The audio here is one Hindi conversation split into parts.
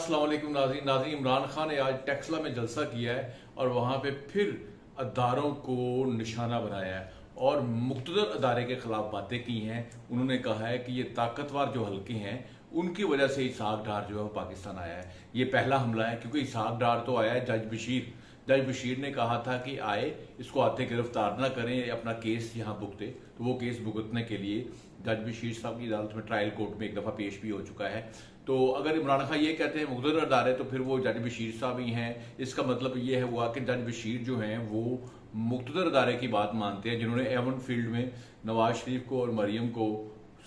अस्सलाम वालेकुम नाज़रीन। इमरान खान ने आज टेक्सला में जलसा किया है और वहाँ पे फिर अदारों को निशाना बनाया है और मुक़्तदर अदारे के खिलाफ बातें की हैं। उन्होंने कहा है कि ये ताकतवर जो हल्के हैं उनकी वजह से इसहाक डार जो है वो पाकिस्तान आया है। ये पहला हमला है क्योंकि इसहाक डार तो आया है जज बशीर ने कहा था कि आए, इसको आते गिरफ्तार ना करें, अपना केस यहाँ भुगते। तो वो केस भुगतने के लिए जज बशीर साहब की अदालत में ट्रायल कोर्ट में एक दफ़ा पेश भी हो चुका है। तो अगर इमरान खान ये कहते हैं मुक़्तदर अदारे, तो फिर वो जज बशीर साहब ही हैं। इसका मतलब ये है हुआ कि जज बशीर जो हैं वो मुक़्तदर अदारे की बात मानते हैं, जिन्होंने एवन फील्ड में नवाज शरीफ को और मरियम को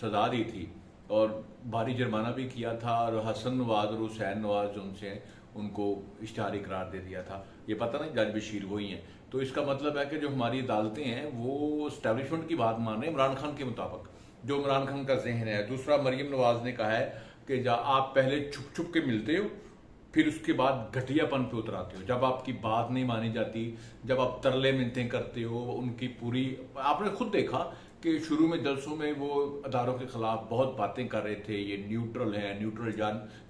सजा दी थी और भारी जुर्माना भी किया था, और हसन नवाज और हुसैन नवाज जो उनसे हैं उनको इश्तिहारी करार दे दिया था। ये पता नहीं जज बशीर वही हैं। तो इसका मतलब है कि जो हमारी अदालतें हैं वो एस्टैब्लिशमेंट की बात मान रहे हैं इमरान खान के मुताबिक, जो इमरान खान का जहन है। दूसरा, मरियम नवाज ने कहा है कि आप पहले छुप छुप के मिलते हो, फिर उसके बाद घटियापन पे उतर आते हो। जब आपकी बात नहीं मानी जाती, जब आप तरले मिन्नतें करते हो, उनकी पूरी, आपने खुद देखा कि शुरू में जलसों में वो अदारों के खिलाफ बहुत बातें कर रहे थे, ये न्यूट्रल है,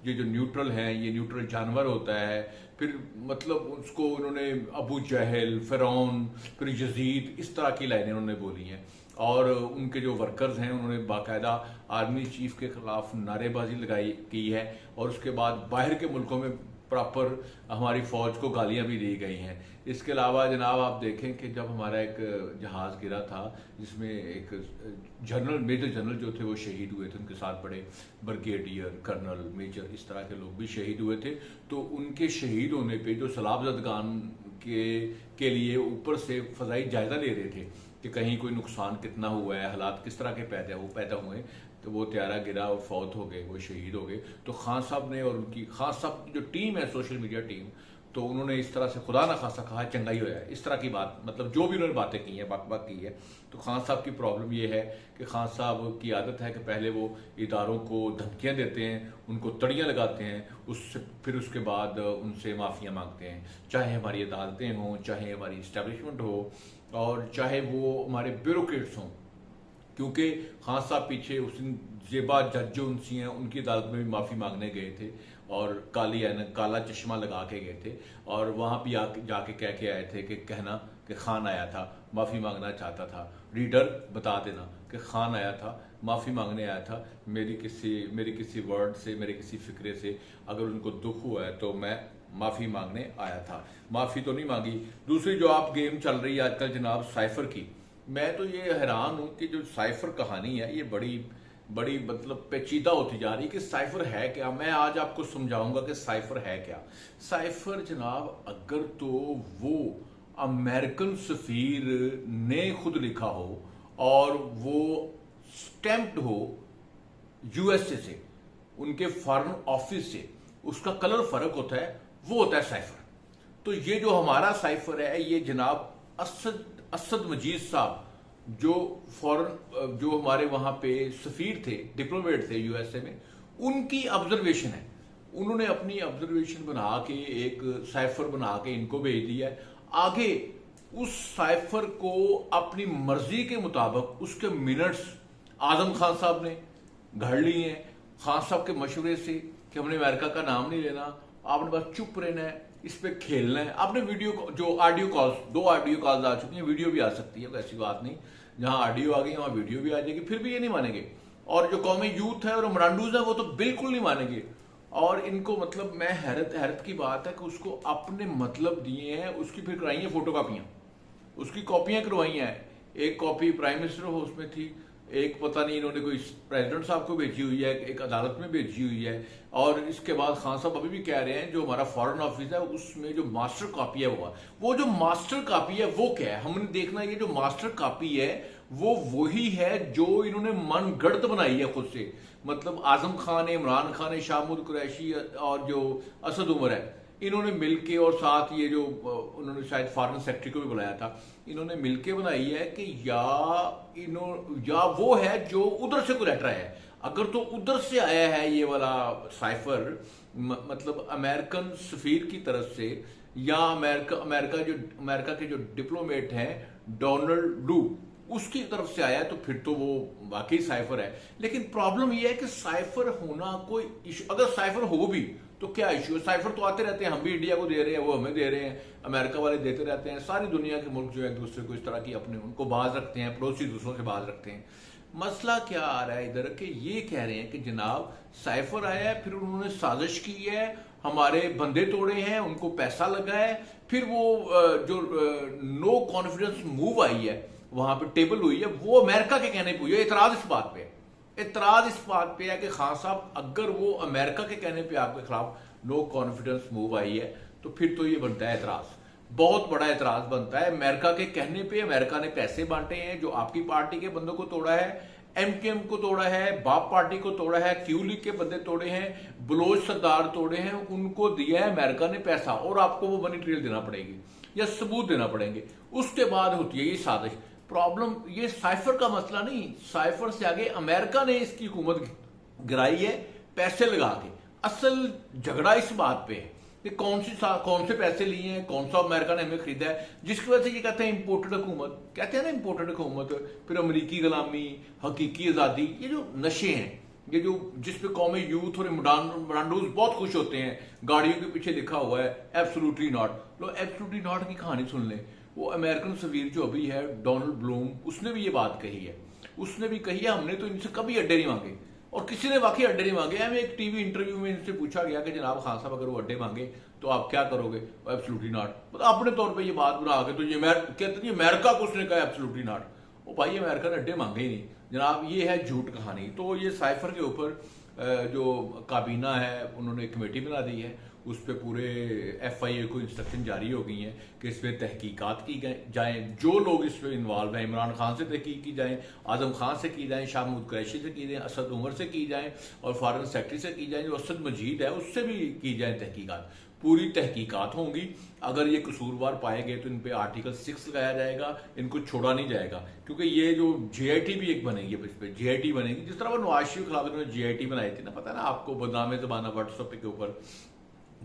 ये जो न्यूट्रल है ये न्यूट्रल जानवर होता है। फिर मतलब उसको उन्होंने अबू जहल, फिरौन, फिर यजीद, इस तरह की लाइनें उन्होंने बोली हैं। और उनके जो वर्कर्स हैं उन्होंने बाकायदा आर्मी चीफ के खिलाफ नारेबाजी लगाई की है, और उसके बाद बाहर के मुल्कों में प्रॉपर हमारी फौज को गालियां भी दी गई हैं। इसके अलावा जनाब आप देखें कि जब हमारा एक जहाज़ गिरा था जिसमें एक मेजर जनरल जो थे वो शहीद हुए थे, उनके साथ बड़े ब्रिगेडियर, कर्नल, मेजर, इस तरह के लोग भी शहीद हुए थे। तो उनके शहीद होने पे जो सलाबजदगान के लिए ऊपर से फ़ज़ाई जायज़ा ले रहे थे कि कहीं कोई नुकसान कितना हुआ है, हालात किस तरह के पैदा हुए, तो वो त्यारा गिरा और फौत हो गए, वो शहीद हो गए। तो खान साहब ने और उनकी खान साहब की जो टीम है, सोशल मीडिया टीम, तो उन्होंने इस तरह से खुदा ना खासा कहा चंगा ही होया है, इस तरह की बात, मतलब जो भी उन्होंने बातें की हैं, बात की है। तो खान साहब की प्रॉब्लम ये है कि खान साहब की आदत है कि पहले वो इदारों को धमकियां देते हैं, उनको तड़ियां लगाते हैं, उससे फिर उसके बाद उनसे माफ़ियाँ मांगते हैं, चाहे हमारी अदालतें हों, चाहे हमारी इस्टेब्लिशमेंट हो, और चाहे वो हमारे ब्यूरोक्रेट्स हों। क्योंकि खान साहब पीछे उस दिन जेबा जज जो उनसी हैं उनकी अदालत में भी माफ़ी मांगने गए थे, और काला चश्मा लगा के गए थे, और वहाँ भी जाके कह के आए थे कि कहना कि खान आया था, माफ़ी मांगना चाहता था, रीडर बता देना कि खान आया था, माफ़ी मांगने आया था, मेरे किसी वर्ड से, मेरे किसी फिक्रे से अगर उनको दुख हुआ है तो मैं माफ़ी मांगने आया था, माफ़ी तो नहीं मांगी। दूसरी जो आप गेम चल रही है आजकल जनाब साइफर की, मैं तो ये हैरान हूँ कि जो साइफर कहानी है ये बड़ी मतलब पेचीदा होती जा रही है कि साइफर है क्या। मैं आज आपको समझाऊंगा कि साइफर है क्या। साइफर जनाब, अगर तो वो अमेरिकन सफीर ने खुद लिखा हो और वो स्टैम्प्ड हो यूएसए से, उनके फॉरेन ऑफिस से, उसका कलर फर्क होता है, वो होता है साइफर। तो ये जो हमारा साइफर है ये जनाब असद मजीद साहब, जो जो हमारे वहां पे सफीर थे, डिप्लोमेट थे यूएसए में, उनकी ऑब्जर्वेशन है। उन्होंने अपनी ऑब्जर्वेशन बना के एक साइफर बना के इनको भेज दिया है। आगे उस साइफर को अपनी मर्जी के मुताबिक उसके मिनट्स आजम खान साहब ने घड़ लिए हैं, खान साहब के मशवरे से कि हमने अमेरिका का नाम नहीं लेना, आपने बस चुप रहना है, इस पे खेलना है। आपने वीडियो जो ऑडियो कॉल्स, 2 ऑडियो कॉल्स आ चुकी हैं, वीडियो भी आ सकती है, ऐसी बात नहीं, जहां ऑडियो आ गई वहां वीडियो भी आ जाएगी, फिर भी ये नहीं मानेंगे। और जो कौमी यूथ है और मरांडूज है वो तो बिल्कुल नहीं मानेंगे। और इनको मतलब मैं हैरत की बात है कि उसको अपने मतलब दिए हैं, उसकी फिर कराई है फोटो कापियां, उसकी कॉपियां करवाई हैं। एक कॉपी प्राइम मिनिस्टर हाउस में थी, एक पता नहीं इन्होंने कोई प्रेसिडेंट साहब को भेजी हुई है, एक अदालत में भेजी हुई है। और इसके बाद खान साहब अभी भी कह रहे हैं जो हमारा फॉरेन ऑफिस है उसमें जो मास्टर कॉपी है वो जो मास्टर कॉपी है वो क्या है, हमने देखना। ये जो मास्टर कॉपी है वो वही है जो इन्होंने मनगढ़ंत बनाई है खुद से। मतलब आजम खान है, इमरान खान है, शाहमूद कुरैशी और जो असद उमर है, इन्होंने मिलके, और साथ ये जो उन्होंने शायद फॉरेन सेक्रेटरी को भी बुलाया था, इन्होंने मिलके बनाई है कि या वो है जो उधर से कोई लेटर आया है। अगर तो उधर से आया है ये वाला साइफर, मतलब अमेरिकन सफीर की तरफ से, या अमेरिका के जो डिप्लोमेट हैं डोनाल्ड लू, उसकी तरफ से आया है, तो फिर तो वो वाकई साइफर है। लेकिन प्रॉब्लम यह है कि साइफर होना कोई इशू, अगर साइफर हो भी तो क्या इशू है? साइफर तो आते रहते हैं, हम भी इंडिया को दे रहे हैं, वो हमें दे रहे हैं, अमेरिका वाले देते रहते हैं, सारी दुनिया के मुल्क जो है एक दूसरे को इस तरह की अपने उनको बाज रखते हैं, पड़ोसी दूसरों से बाज रखते हैं। मसला क्या आ रहा है इधर कि ये कह रहे हैं कि जनाब साइफर आया है, फिर उन्होंने साजिश की है, हमारे बंदे तोड़े हैं, उनको पैसा लगा है, फिर वो जो नो कॉन्फिडेंस मूव आई है वहां पे टेबल हुई है, वो अमेरिका के कहने पे हुई है। इतराज इस बात पे, इतराज इस बात पे है कि खान साहब अगर वो अमेरिका के कहने पे आपके खिलाफ नो कॉन्फिडेंस मूव आई है तो फिर तो ये बनता है एतराज, बहुत बड़ा एतराज बनता है। अमेरिका के कहने पे अमेरिका ने पैसे बांटे हैं, जो आपकी पार्टी के बंदों को तोड़ा है, एमकेएम को तोड़ा है, बाप पार्टी को तोड़ा है, क्यू लीग के बंदे तोड़े हैं, बलोच सरदार तोड़े हैं, उनको दिया है अमेरिका ने पैसा, और आपको वो मनी ट्रेल देना पड़ेगी या सबूत देना पड़ेंगे। उसके बाद होती है ये साजिश। प्रॉब्लम ये साइफर का मसला नहीं, साइफर से आगे अमेरिका ने इसकी हुकूमत गिराई है पैसे लगा के। असल झगड़ा इस बात पे है कि कौन से पैसे लिए हैं, कौन सा अमेरिका ने हमें खरीदा है, जिसकी वजह से ये कहते हैं इंपोर्टेड हुकूमत, कहते हैं ना इंपोर्टेड हुकूमत, फिर अमेरिकी गुलामी, हकीकी आज़ादी, ये जो नशे हैं, ये जो जिसपे कौमी यूथ और मरांडूज बहुत खुश होते हैं, गाड़ियों के पीछे लिखा हुआ है absolutely not. Low absolutely not की कहानी सुन लें। वो अमेरिकन सफीर जो अभी है डोनाल्ड ब्लूम, उसने भी ये बात कही है, उसने भी कही है हमने तो इनसे कभी अड्डे नहीं मांगे, और किसी ने वाकई अड्डे नहीं मांगे। हमें एक टीवी इंटरव्यू में इनसे पूछा गया कि जनाब खान साहब अगर वो अड्डे मांगे तो आप क्या करोगे? एब्सोल्युटली नॉट, मतलब अपने तौर पे ये बात बना के, तो ये कहते हैं अमेरिका को उसने कहा एब्सोल्युटली नॉट। वो भाई अमेरिका ने अड्डे मांगे ही नहीं जनाब, ये है झूठ कहानी। तो ये साइफर के ऊपर जो काबीना है उन्होंने एक कमेटी बना दी है, उस पर पूरे FIA को इंस्ट्रक्शन जारी हो गई हैं कि इस पर तहकीकात की जाएँ, जो लोग इस पर इन्वॉल्व हैं, इमरान खान से तहकीक की जाए, आजम खान से की जाए, शाह महमूद कुरैशी से की जाए, असद उमर से की जाए, और फॉरेन सेक्रेटरी से की जाए, जो असद मजीद है उससे भी की जाए तहकीकात। पूरी तहकीकात होंगी, अगर ये कसूरवार पाए गए तो इन पे आर्टिकल 6 लगाया जाएगा, इनको छोड़ा नहीं जाएगा, क्योंकि ये जो JIT भी एक बनेगी, इस पर JIT बनेगी, जिस तरह वो नवाज शरीफ के खिलाफ इन्होंने JIT बनाई थी ना, पता है ना आपको, बदनाम जमाना व्हाट्सएप के ऊपर,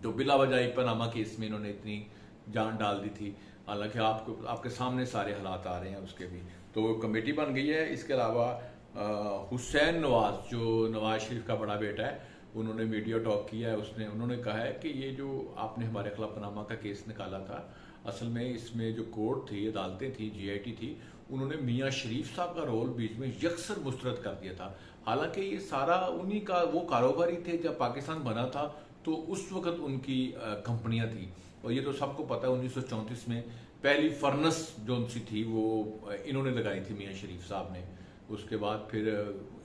तो बिला वजह पनामा केस में इन्होंने इतनी जान डाल दी थी। हालांकि आपके सामने सारे हालात आ रहे हैं उसके भी। तो कमेटी बन गई है। इसके अलावा हुसैन नवाज, जो नवाज शरीफ का बड़ा बेटा है, उन्होंने मीडिया टॉक किया है, उन्होंने कहा है कि ये जो आपने हमारे खिलाफ पनामा का केस निकाला था, असल में इसमें जो कोर्ट थी, अदालतें थी, JIT थी, उन्होंने मियाँ शरीफ साहब का रोल बीच में यकसर मुस्तरद कर दिया था। हालांकि ये सारा उन्हीं का वो कारोबार ही थे। जब पाकिस्तान बना था तो उस वक्त उनकी कंपनियां थी, और ये तो सबको पता है 1934 में पहली फर्नेस जो उनसी थी वो इन्होंने लगाई थी मियाँ शरीफ साहब ने। उसके बाद फिर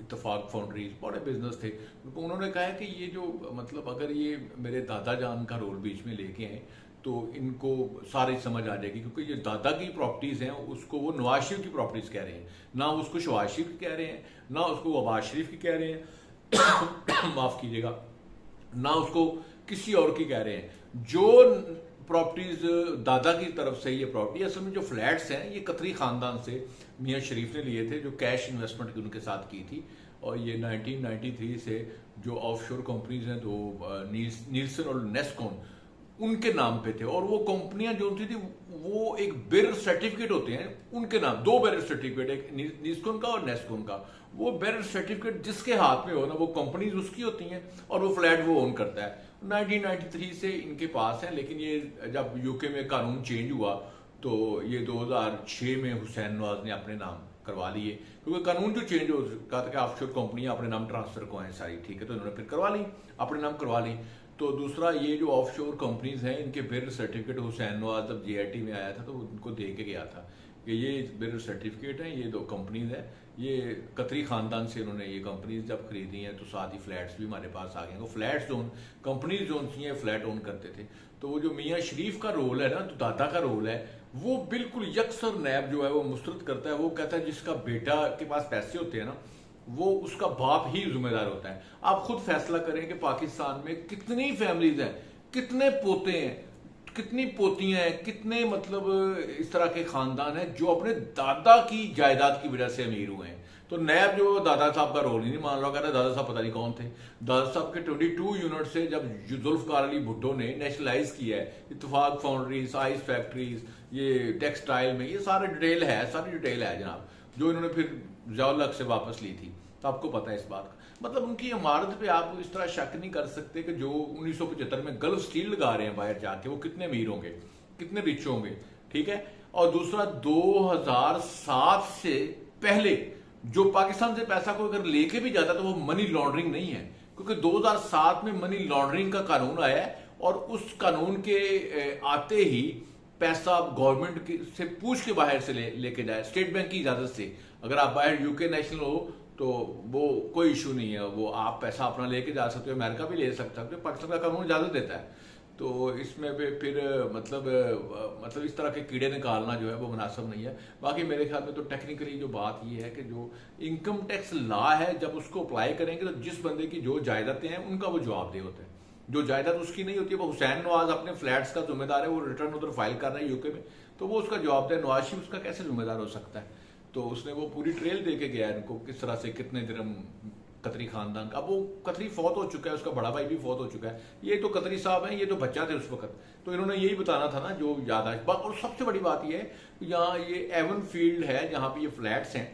इत्तेफाक फाउंड्रीज, बड़े बिजनेस थे। तो उन्होंने कहा है कि ये जो मतलब अगर ये मेरे दादा जान का रोल बीच में लेके आए तो इनको सारी समझ आ जाएगी, क्योंकि ये दादा की प्रॉपर्टीज हैं, उसको वो नवाज शरीफ की प्रॉपर्टीज कह रहे हैं, ना उसको शहबाज शरीफ की कह रहे हैं, ना उसको अब्बास शरीफ की कह रहे हैं माफ कीजिएगा, ना उसको किसी और की कह रहे हैं। जो प्रॉपर्टीज दादा की तरफ से ये प्रॉपर्टी, असल में जो फ्लैट्स हैं ये कतरी खानदान से मियाँ शरीफ ने लिए थे, जो कैश इन्वेस्टमेंट की उनके साथ की थी, और ये 1993 से जो ऑफशोर कंपनीज हैं, तो नीलसन और नेस्कॉन उनके नाम पे थे, और वो कंपनियां जो थी वो एक बेरर सर्टिफिकेट होते हैं उनके नाम, 2 बेरर सर्टिफिकेट, एक नीस्कोन का और नेस्कोन का। वो बेरर सर्टिफिकेट जिसके हाथ में हो ना, वो कंपनीज उसकी होती हैं, और वो फ्लैट वो ओन करता है। 1993 से इनके पास है, लेकिन ये जब UK में कानून चेंज हुआ तो ये 2006 में हुसैन नवाज ने अपने नाम करवा लिए, क्योंकि कानून जो चेंज हो कहा था कि ऑफशोर कंपनियां अपने नाम ट्रांसफर को हैं सारी, ठीक है, तो इन्होंने फिर करवा ली, अपने नाम करवा ली। तो दूसरा ये जो ऑफशोर कंपनीज हैं, इनके बेरर सर्टिफिकेट हुसैन नवाज जब JIT में आया था तो उनको दे के गया था कि ये बेरर सर्टिफिकेट हैं, ये 2 कंपनीज हैं, ये कतरी खानदान से इन्होंने ये कंपनीज जब खरीदी हैं, तो साथ ही फ्लैट्स भी हमारे पास आ गए। वो फ्लैट्स जोन कंपनीज जोन थी, ये फ्लैट ओन करते थे। तो वो जो मियाँ शरीफ का रोल है ना, तो दादा का रोल है, वो बिल्कुल यकसर नैब जो है वो मुस्तरद करता है। वो कहता है जिसका बेटा के पास पैसे होते हैं ना, वो उसका बाप ही जिम्मेदार होता है। आप खुद फैसला करें कि पाकिस्तान में कितनी फैमिलीज हैं, कितने पोते हैं, कितनी पोतियां हैं, कितने मतलब इस तरह के खानदान हैं जो अपने दादा की जायदाद की वजह से अमीर हुए हैं। तो नैब जो दादा साहब का रोल ही नहीं मान रहा, कह रहा दादा साहब पता नहीं कौन थे। दादा साहब के 22 यूनिट से जब जुल्फकार अली भुट्टो ने नेशनलाइज किया है, इत्तेफाक फाउंड्रीज, आइस फैक्ट्रीज, ये टेक्सटाइल में, ये सारा डिटेल है, सारी डिटेल है जनाब, जो इन्होंने फिर ज़ियाउल हक से वापस ली थी। तो आपको पता है इस बात का। मतलब उनकी इमारत पे आप इस तरह शक नहीं कर सकते कि जो 1975 में गल्फ स्टील लगा रहे हैं बाहर जाके, वो कितने अमीर होंगे, कितने रिच होंगे, ठीक है। और दूसरा, 2007 से पहले जो पाकिस्तान से पैसा कोई अगर लेके भी जाता तो वो मनी लॉन्ड्रिंग नहीं है, क्योंकि 2007 में मनी लॉन्ड्रिंग का कानून आया है और उस कानून के आते ही पैसा गवर्नमेंट से पूछ के बाहर से लेके जाए, स्टेट बैंक की इजाजत से। अगर आप बाहर यूके नेशनल हो तो वो कोई इशू नहीं है, वो आप पैसा अपना लेके जा सकते हो, अमेरिका भी ले सकते हो, पाकिस्तान का कानून इजाजत देता है। तो इसमें भी फिर मतलब इस तरह के कीड़े निकालना जो है वो मुनासिब नहीं है। बाकी मेरे ख्याल में तो टेक्निकली जो बात ये है कि जो इनकम टैक्स लॉ है, जब उसको अप्लाई करेंगे तो जिस बंदे की जो जायदादें हैं उनका वो जवाबदेह होता है। जो जायदाद उसकी नहीं होती है, वो हुसैन नवाज अपने फ्लैट्स का जिम्मेदार है, वो रिटर्न उधर फाइल कर रहा है यूके में, तो वो उसका जवाबदेह। नवाज शरीफ उसका कैसे जिम्मेदार हो सकता है? तो उसने वो पूरी ट्रेल दे के गया इनको, किस तरह से कितने दिरहम कतरी खानदान का। अब वो कतरी फौत हो चुका है, उसका बड़ा भाई भी फौत हो चुका है, ये तो कतरी साहब हैं, ये तो बच्चा थे उस वक्त, तो इन्होंने यही बताना था ना जो याद आए। और सबसे बड़ी बात ये है, यहाँ ये एवन फील्ड है जहाँ पे ये फ्लैट्स हैं,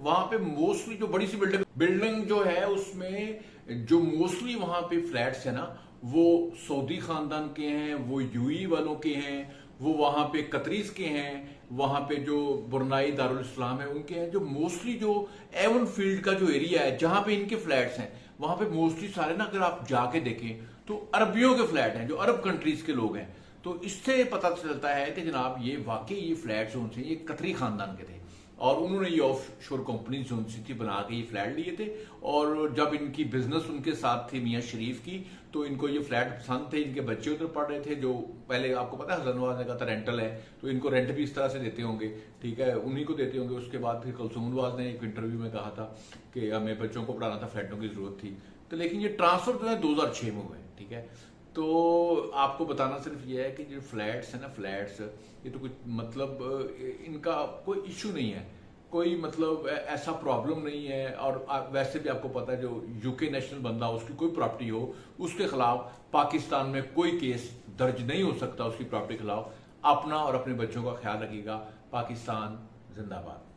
वहां पे मोस्टली जो बड़ी सी बिल्डिंग जो है उसमें जो मोस्टली वहां पे फ्लैट्स है ना, वो सऊदी खानदान के हैं, वो यूएई वालों के हैं, वो वहां पे कतरीज के हैं, वहां पे जो बुरनाई दारुल इस्लाम है उनके हैं। जो मोस्टली जो एवन फील्ड का जो एरिया है जहां पे इनके फ्लैट्स हैं, वहां पे मोस्टली सारे ना अगर आप जाके देखें तो अरबियों के फ्लैट हैं, जो अरब कंट्रीज के लोग हैं। तो इससे पता चलता है कि जनाब ये वाकई ये फ्लैट्स उनसे ये कतरी खानदान के थे और उन्होंने ये ऑफ शोर कंपनी जो थी बना के ये फ्लैट लिए थे। और जब इनकी बिजनेस उनके साथ थी मियाँ शरीफ की, तो इनको ये फ्लैट पसंद थे, इनके बच्चे उधर पढ़ रहे थे। जो पहले आपको पता है हसन नवाज ने कहा था रेंटल है, तो इनको रेंट भी इस तरह से देते होंगे, ठीक है, उन्हीं को देते होंगे। उसके बाद फिर कुलसूम नवाज ने एक इंटरव्यू में कहा था कि हमें बच्चों को पढ़ाना था, फ्लैटों की जरूरत थी। तो लेकिन ये ट्रांसफर जो है 2006 में हुए, ठीक है। तो आपको बताना सिर्फ ये है कि जो फ्लैट्स है ना, फ्लैट्स ये तो कुछ मतलब इनका कोई इशू नहीं है, कोई मतलब ऐसा प्रॉब्लम नहीं है। और वैसे भी आपको पता है जो यूके नेशनल बंदा उसकी कोई प्रॉपर्टी हो, उसके खिलाफ पाकिस्तान में कोई केस दर्ज नहीं हो सकता उसकी प्रॉपर्टी के खिलाफ। अपना और अपने बच्चों का ख्याल रखिएगा। पाकिस्तान जिंदाबाद।